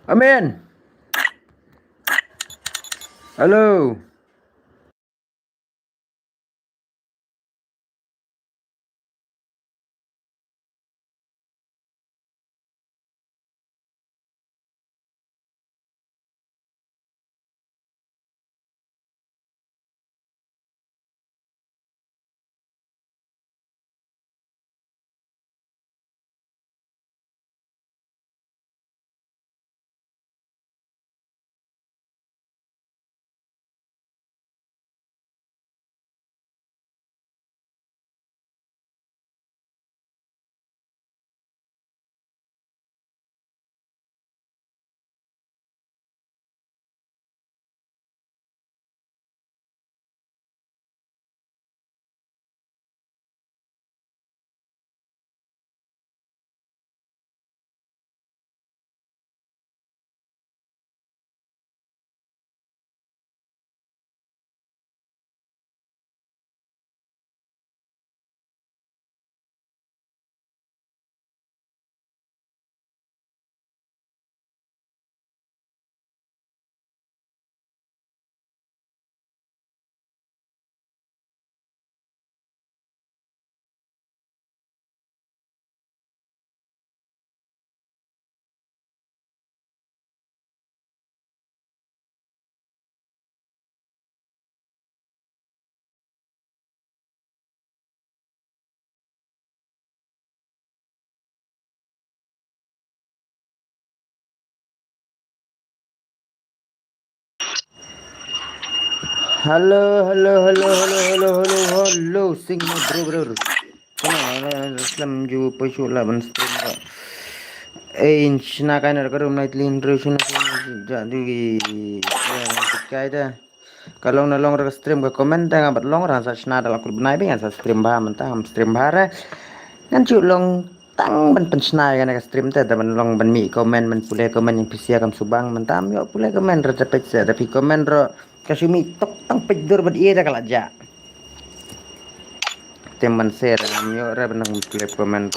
Amin. Halo. Halo, halo, halo, halo, halo, halo, halo, sing bro. Kena Islam ju peshula ban stream ka. Inchna kainer karum night lin dreshun jadi kaida. Kalau nalong ra stream ka comment nga bat long ra sa shna dal akul banai bing sa stream ba man ta am stream ba ra. Ngan chu long tang ban pen shna ga na stream ta ban long ban mi comment man pule comment yang pisia kam subang man tam yo pule comment ra cepet sa tapi comment ro kasumi tok tang pejdur bad iya kala ja. Teman share ngam yo ra ban pule comment.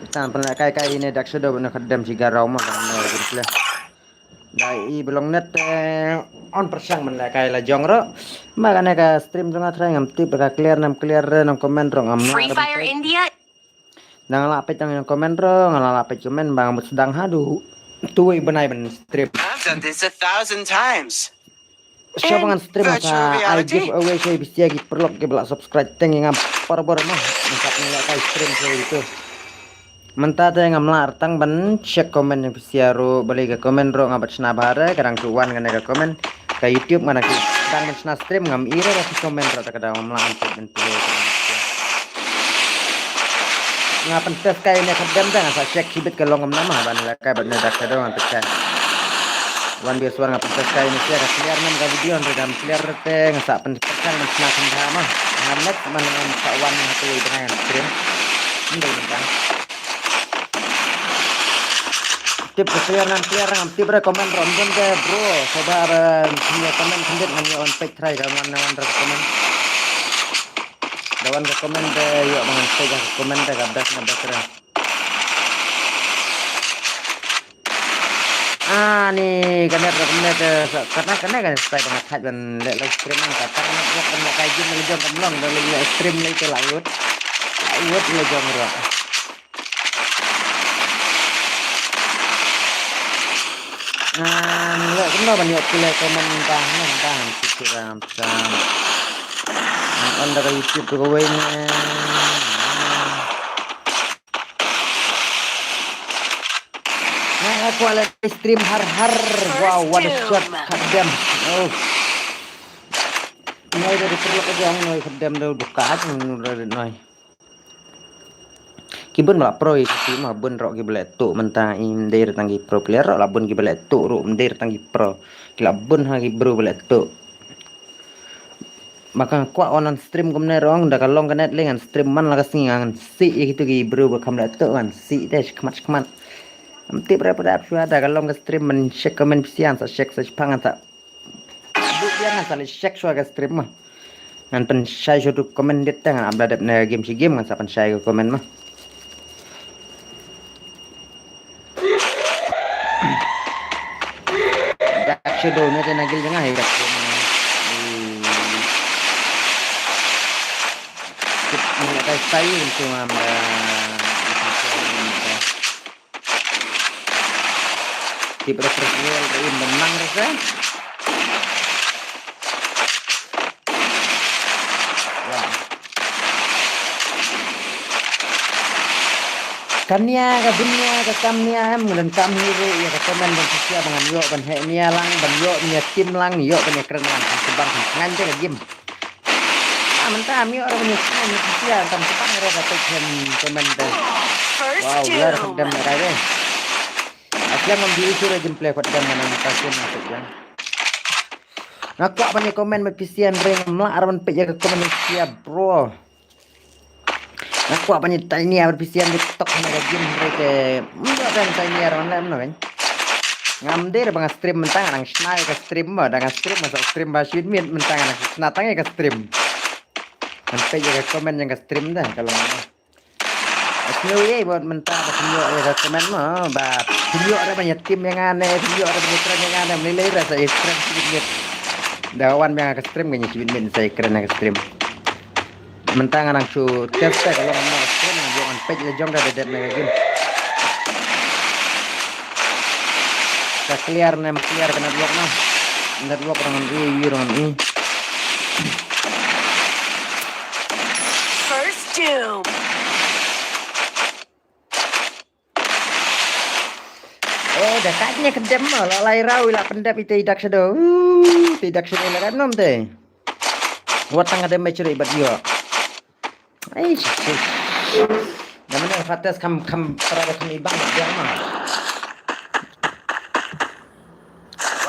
Tan pernah kai ini dak sudah benar kadam si garau mah kan gitu lah. Dai belum net on persang men kai la jong ro. Makanya ka stream tu ngatrai ngam tip ka clear nam komen ro ngam. Free Fire India. Nang lapet yang komen ro nang lapet komen bang sedang hadu. Tuai benai ben stream. I've done this 1,000 times. Siapa ngan stream sa I give away saya bisa lagi perlu ke belak subscribe teng ngam par-par mah. Mantap nggak kai stream saya itu. Mentata yang ngamlar tang ban cek komen yang pisiaru balik ke komen ro ngabat sna bare kadang tuan ngana ke komen ke YouTube ngana ke tang ban sna stream ngam ira ra komen ro ta kadang ngamlar ampet ben pilih ngapan tes kai ne kadam tang sa cek hibit ke longam nama ban la kai ban dak ka doang pecah wan biasa wan ngapan tes kai ne sia ka clear nam ka video ndam clear te ngasa pen pecah ban sna kan mah ngamet man ngam ka wan hatu dengan stream ndai bentang tip clear ngam tip rekomend romden ke bro sabar punya komen kendit ngani on page try kawan rekomend dawan rekomend yuk mangan page komen deh gabdas nabasra nih karena kan stay banget hat dan live stream kan karena kan kayak gini lejong kamlong dan live stream itu laut lejong ro nggak kena banyak pilih komen tahan pikiran sam on dari YouTube ke waynya aku ala stream har wow what a shot kadam oh ini dari perlu aja noi kadam dah buka dari noi kibun malah pro itu mah bun rok gibelet tu mentang indir tanggi pro player rok labun gibelet tu ro indir tanggi pro kila bun ha gibro belet tu maka kuat onan stream kumne rong dah kalong kanet lengan stream man lakas ngan si gitu gi bro bakam dah tu kan si deh kemat amti berapa dah ada kalong ke stream men check komen pisian sa check sa pangan tak bu dia ngan sa check suara stream mah ngan pen share suatu komen dit ngan abda dep na game si game ngan sa pen share komen mah dak shadow nya teh nagil jengah ya mengenai style untuk di profesional ini menang rasa Kania ke dunia ke kamnia dan kami ya ke komen dan sesia dengan yo ban he nia lang ban yo nia tim lang yo ban keren lang sebang nganje ke game mentah mi orang punya sesia tam sepang rasa tekan komen dan wow benar kedam mereka deh asli membeli sudah gameplay kedam mana kasih masuk ya ngakak banyak komen bepisian ring melar ban peja ke komen siap bro aku apa nih tanya berpisian di TikTok mereka game mereka enggak kan tanya orang lain kan ngamdir bang stream mentang orang snai ke stream mah dengan stream masuk stream basyid min mentang orang senatangnya ke stream sampai juga komen yang ke stream dah kalau asli ya buat mentang video ya ke komen mah bab video ada banyak tim yang aneh video ada banyak keren yang aneh menilai rasa keren sedikit dawan yang ke stream kayaknya sedikit min saya keren ke stream mentang anak cu test kalau mau stream jangan page lejong dah dead mega game ka clear kena block nah net block orang ini orang ini first tube oh dah kayaknya kedem lah lalai rawi lah pendap itu tidak sedo lah kan nom teh buat tangga damage ibat dia namanya fatas kam terada kami banget dia mah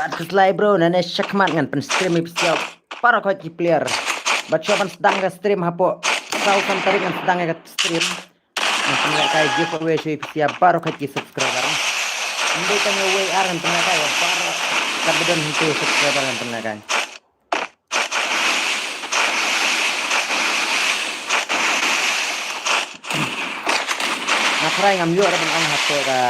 waduh slide bro nane syakmat ngan pen stream episode para kau player baca pan sedang ke stream hapo sausan tarik ngan sedang ke stream ngan nggak kayak giveaway sih episode baru kau subscriber ini kan way aran pernah kayak para kabedon itu subscriber ngan pernah kayak Nakray ngam yo ban ong hato ka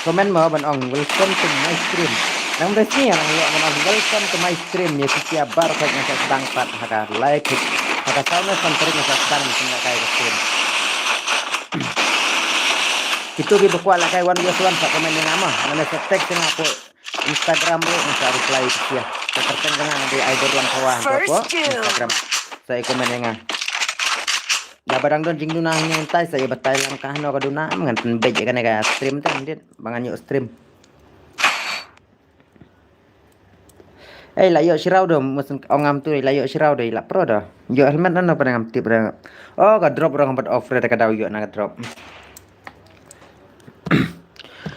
komen mo ban ong welcome to my stream. Nang resmi yang yo ban ong welcome to my stream ya siap bar ka nga sa sedang pat haka like haka sauna santerik nga sa sedang nga kay stream. Itu gi bakwa la kay wan yosuan sa komen nga ama nana sa text nga po Instagram bro sa reply siya. Terten nga di idol lang kawan po Instagram. Sa komen nga dah barang don jing dunang yang tai saya batai lang kahno ka duna mangan pen beje kan ga stream tan dit bangan yuk stream layo sirau do musun ongam tu layo sirau do la pro do yo helmet no pada ngam tip oh ka drop orang bat offer ka daw yo na drop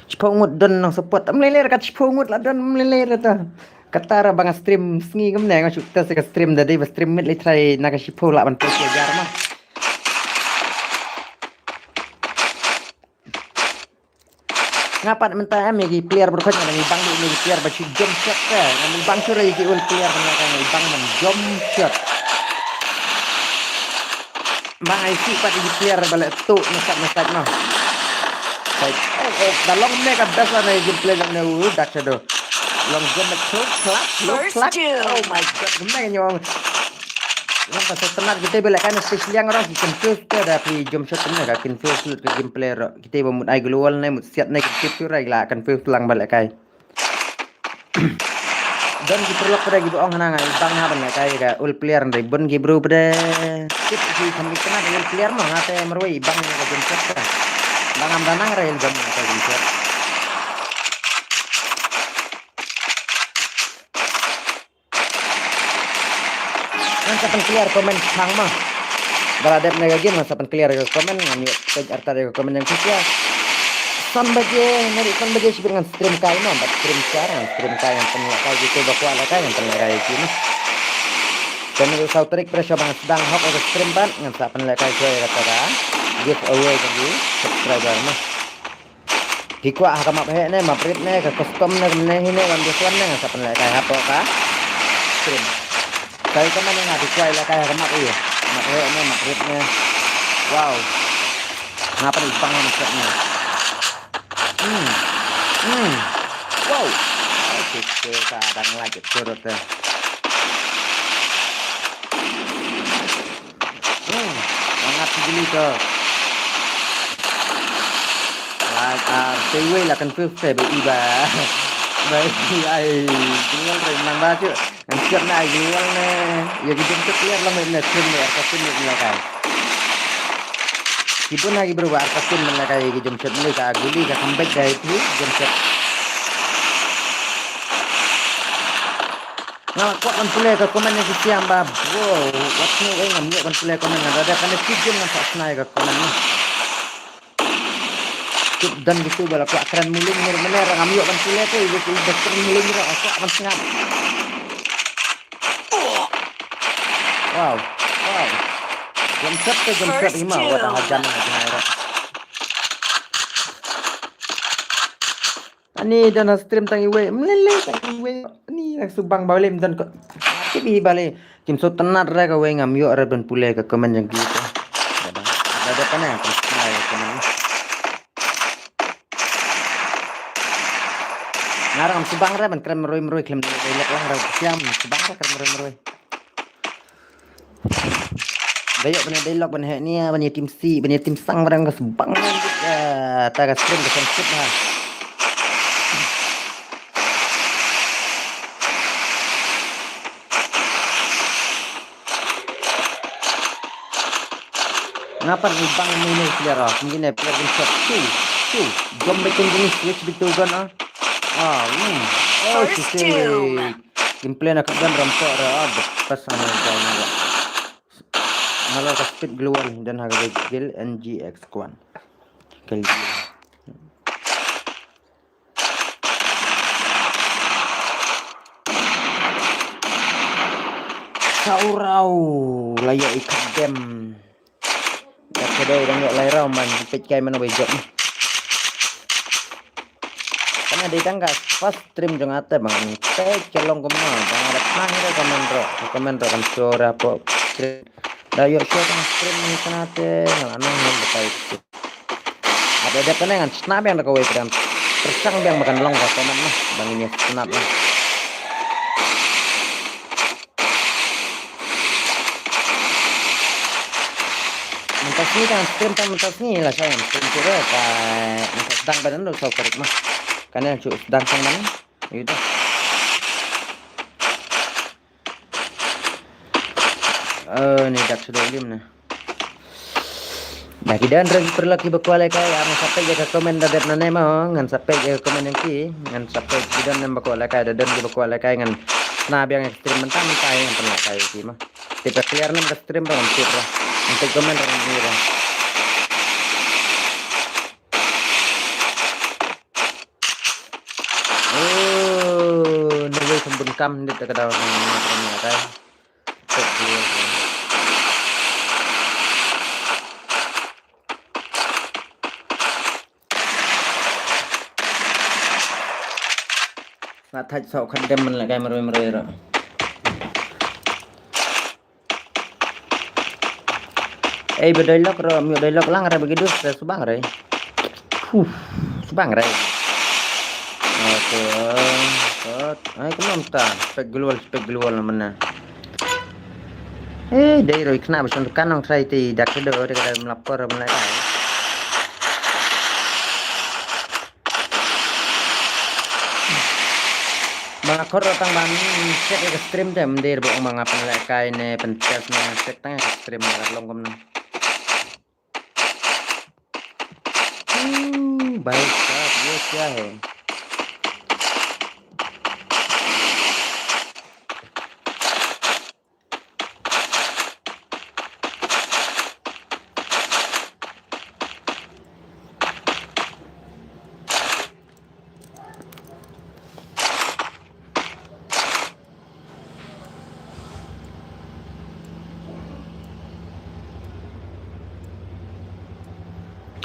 cipongut don nang support meleler kat cipongut la don meleler ta katara bang stream sngi gam nang cukta se ka stream dadi ba stream mit li try na ka cipo la ban po jar mah ngapat mentah megi player berkot nang bang ni player bacu jump shot ka nang bang sure iki ul player nang bang man jump shot bang ai si pat iki player balik tu masak no baik dalong me ka basa na iki player nang dak sado long jump clap oh my god gimana nyong yang pasal tenar kita bela kan special yang orang confuse ke dari jump shot ni kan confuse ke gameplay kita memut ai global ni mut siap ni kita surai lah confuse lang balik kai dan kita perlu pada gitu orang nang ai bang ha ban kai ka ul player ni bun gi bro pada tip di kami kena ul player no ngate merwai bang ni jump shot ka bang am danang rail jump shot Sapan clear komen sang mah berada mega game sapan clear komen ngani arta komen yang kisia son baje sih dengan stream kai mah stream sekarang stream kai yang penuh kai gitu bakwa lah kai yang penuh kai ini Dan usau trik presyo bang sedang hok atau stream ban ngan sa penlekai joy kata give away tadi subscriber mah hikwa ha kamap he ne maprit ne ke custom ne ne hine wan biaswan ne ngan sa penlekai hapo ka stream kai ka mana ngadi kwai la kai kamap iya map he ne maprit ne wow ngapa di bang maksudnya wow oke kadang lagi turut ya sangat gini ke TV là confuse về bị bà vậy thì ai cũng phải mang ba chứ anh chuyện này cũng nè giờ cái chúng tức lihat lah mình phim này apa phim ini kan kita lagi berubah apa phim mana kayak gitu jam ini ka guli ka comeback dari itu jam nah kok kan pulai ke komen yang siang ba bro waktu ini ngambil kan pulai komen ada kan video yang tak senai ke komen ni dan gitu bala ko akran muling mener ngambil kan pulai tu itu dokter muling ra aku aman sengap wow jam set lima wadah hajan na ani dan stream tangi we melele tangi we ni nak subang balim dan ko tibi bale kim so tenar ra ka we ngamyo ra ben pulai ka komen yang gitu ada kana yang senai komen ngarang subang ra ben krem meroi klem lek lang ra siam subang ra krem meroi gayok bener dialog bener ni bener tim C bener tim sang barang ke subang ya ta ka stream ke sensit ha ngapa ni bang ni clear mungkin ya player bin shot tu jom betul jenis switch betul kan oh sisi gameplay nak dan rampok ra pas ana jalan malah ka speed global dan harga gel NGX1 kali saurau layak ikan dem dak kedai dan ngak lairau man page kai mana wejok karena dia tangga pas stream jong ate bang teh colong ke mana bang ada nang ada komen ro kan suara apa dah yuk kan stream ni kan ate nang yang betai itu ada penengan snap yang dak kowe pedam tersang yang makan long ka komen mah bang ini snap lah mentas ni kan stream tak mentas ni lah saya stream tu dah mentas sedang badan lu so korek mah karena sedang sang mana gitu ni dak sudah lim nah dah kita andreng perlaki bakwalai kai am sampai jaga komen dadet nane mah ngan sampai jaga komen yang ki ngan sampai kita nem bakwalai kai daden di bakwalai kai ngan nah biang ekstrim mentah yang pernah kai ki mah tipe clear nem stream bang tip lah untuk komen orang ni lah nunggu sembun kam di dekat daun ni kai nak thạch sọ khăn đem mình lại cái mời rồi bedilog ro mi bedilog lang ra begitu subang re subang re oke ai cũng làm ta spek global mana đây rồi kena beson kan nang sai ti dak do de kada melapor mulai mga kor tang ban set ke stream dem der bo mga penlekai ne pentes ne set tang ke stream ngat long kom baik saat ये क्या है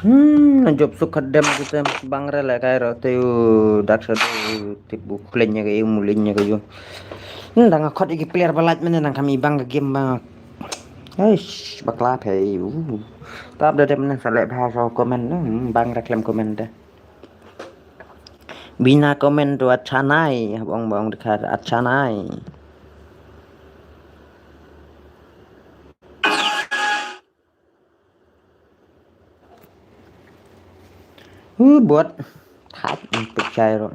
Job suka dem kita bang rela kairo teu daksa tu tipu klenya kayu mulinya kayu. Ndang akot iki player balat men nang kami bang game bang. Eish bakla pay. Tap dah dem nang salek bahasa komen bang reklam komen dah. Bina komen tu अच्छा नहीं bong dekat अच्छा नहीं. Buat tháp percaya rồi.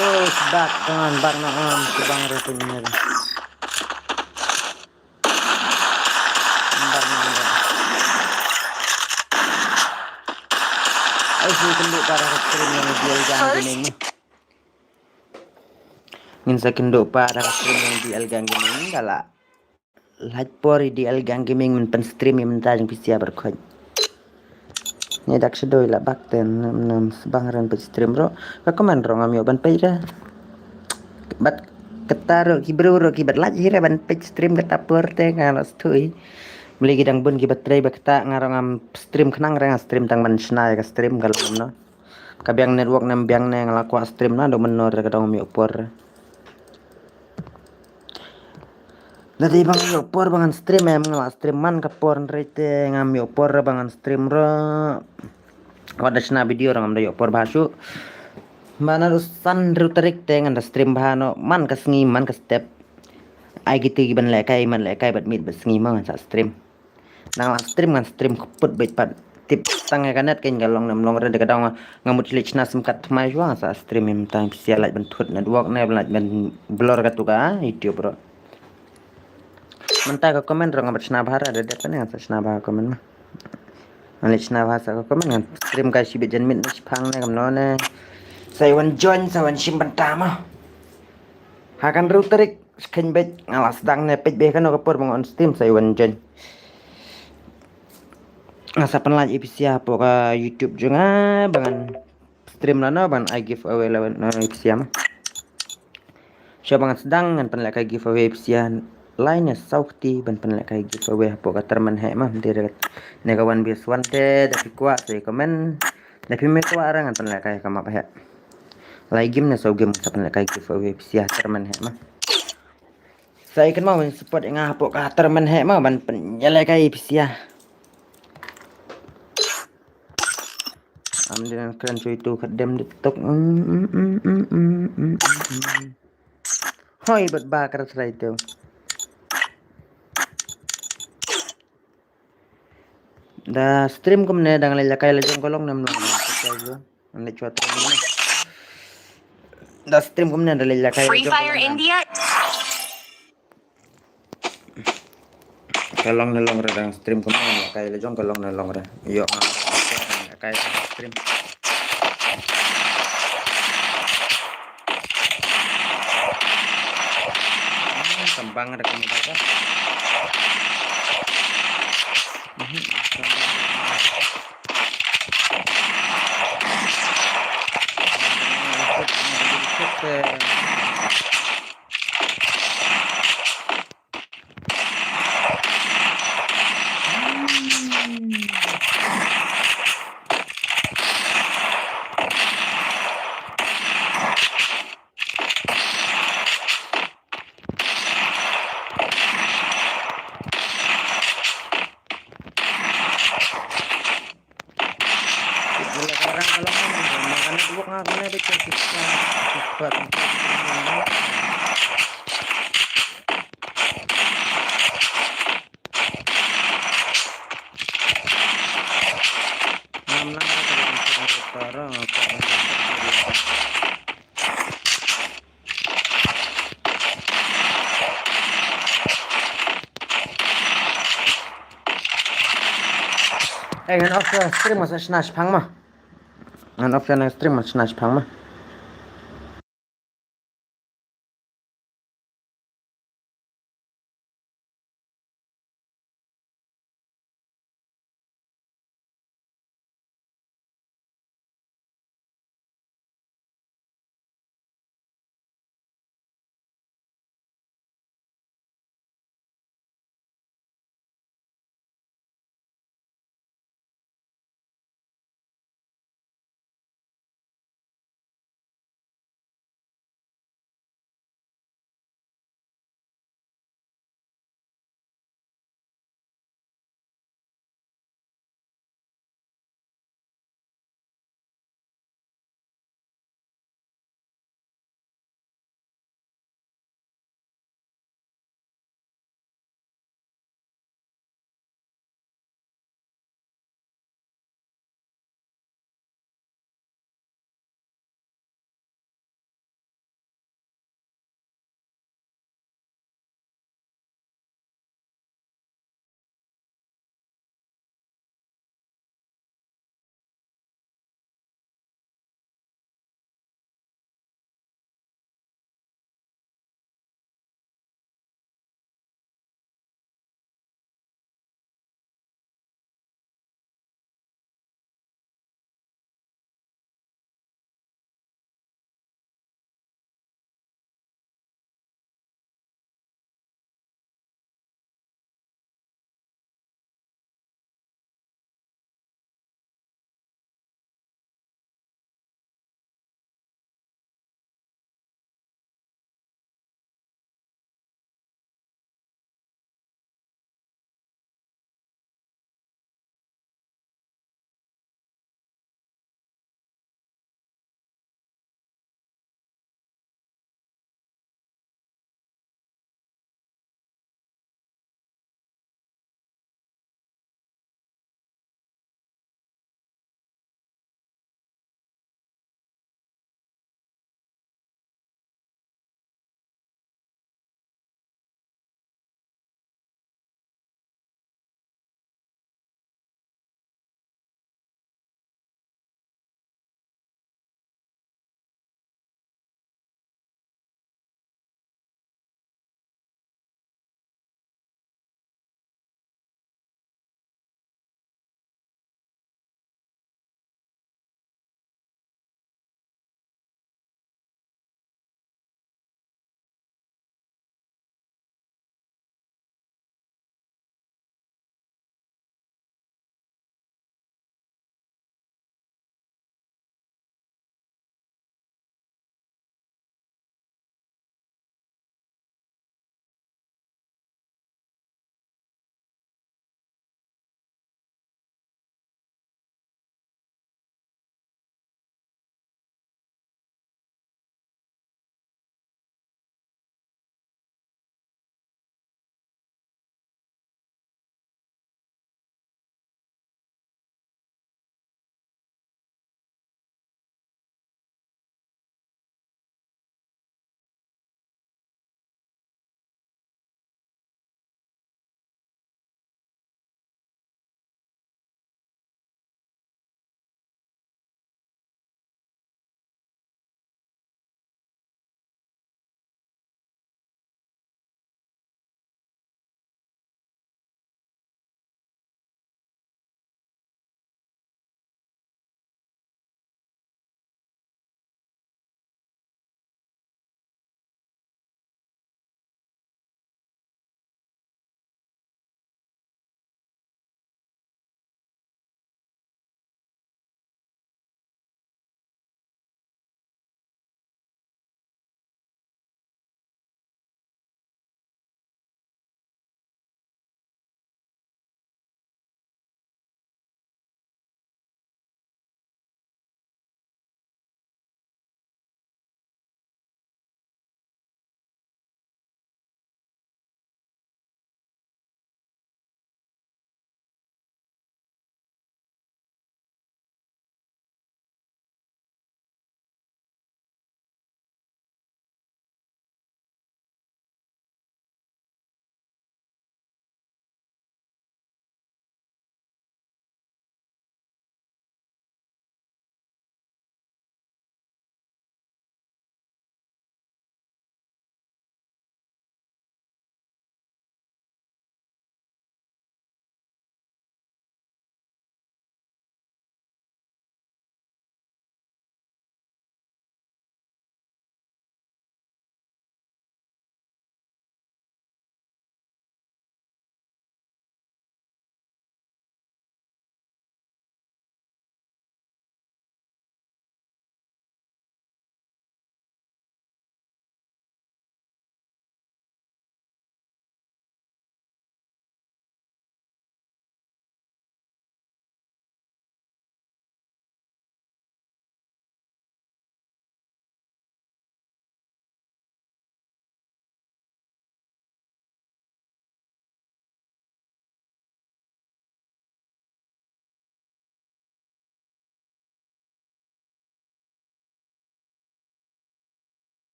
Oh, bak dengan bak naam si bang retunya. Bak naam. Ay si kendo para stream yang dia jangan gini. Ngin sa kendo para stream yang di algang gini gala. Lahat por di algang gaming men pen stream yang mentajang pisia berkon. Ni dak sedoi la bak ten nam bang ran pe stream ro. Ka komen ro ngam yo ban pe ra. Bat ketaro ki bro ro ki bat laj hira ban pe stream kata por te ngalo stui. Beli gidang bun ki baterai bakta ngarong am stream kenang reng stream tang man snai ka stream kalau no. Kabiang network nam biang ne ngalaku stream na do menor ka dong mi opor. Dadi bang mi opor bangan stream em ngala stream man ka por rete ngam mi opor bangan stream ro. Wada sna video rang am do opor basu. Mana rusan rutarik te ngan stream bahano man ka sngi man ka step. Ai gitu ban lekai man lekai bat mit bat sngi man sa stream. Nang stream ngan stream kuput bet pat tip tangai kanet ken galong nam long rede kadang ngamut lich na semkat mai jwa sa stream im tang sialat bentut network ne blat ben blur ka tuka YouTube bro. Mentah ka komen ro ngabat sna bahara de pen ngan sa sna bahara komen mah. Lich na bahasa ka komen ngan stream ka si bejan mit nis phang ne kam no ne. Sai wan join sa wan sim bantama. Hakan ruterik skin bet ngalas dang ne pej be kan ka por bang on stream sai wan join. Asa penlaj ipisia po ka YouTube juga bangan stream lana ban I give away lawan ipisia mah. Siya bangan sedang ngan penlaj ka giveaway ipisia lainnya saukti ban penlaj ka giveaway po ka terman he mah dire ne kawan bias wante tapi kuat saya komen tapi me kuat orang ngan penlaj ka kama pa he. Lai game na so game sa penlaj ka giveaway ipisia terman he mah. Saya kan mau support ngah po ka terman he mah ban penjala ka ipisia. Am dengan keren cuy itu kedem detok. Hoi buat bakar serai itu. Da stream ko mene dang lele kay lejong kolong nam lang. Ane cuat mana. Da stream ko mene da lele kay Free Fire India. Kolong nelong ra dang stream ko mene kay lejong kolong nelong ra. Yo kay stream. Kembang ada kembang apa? Ngan off stream mas snash phang ma. Ngan off stream mas snash phang ma.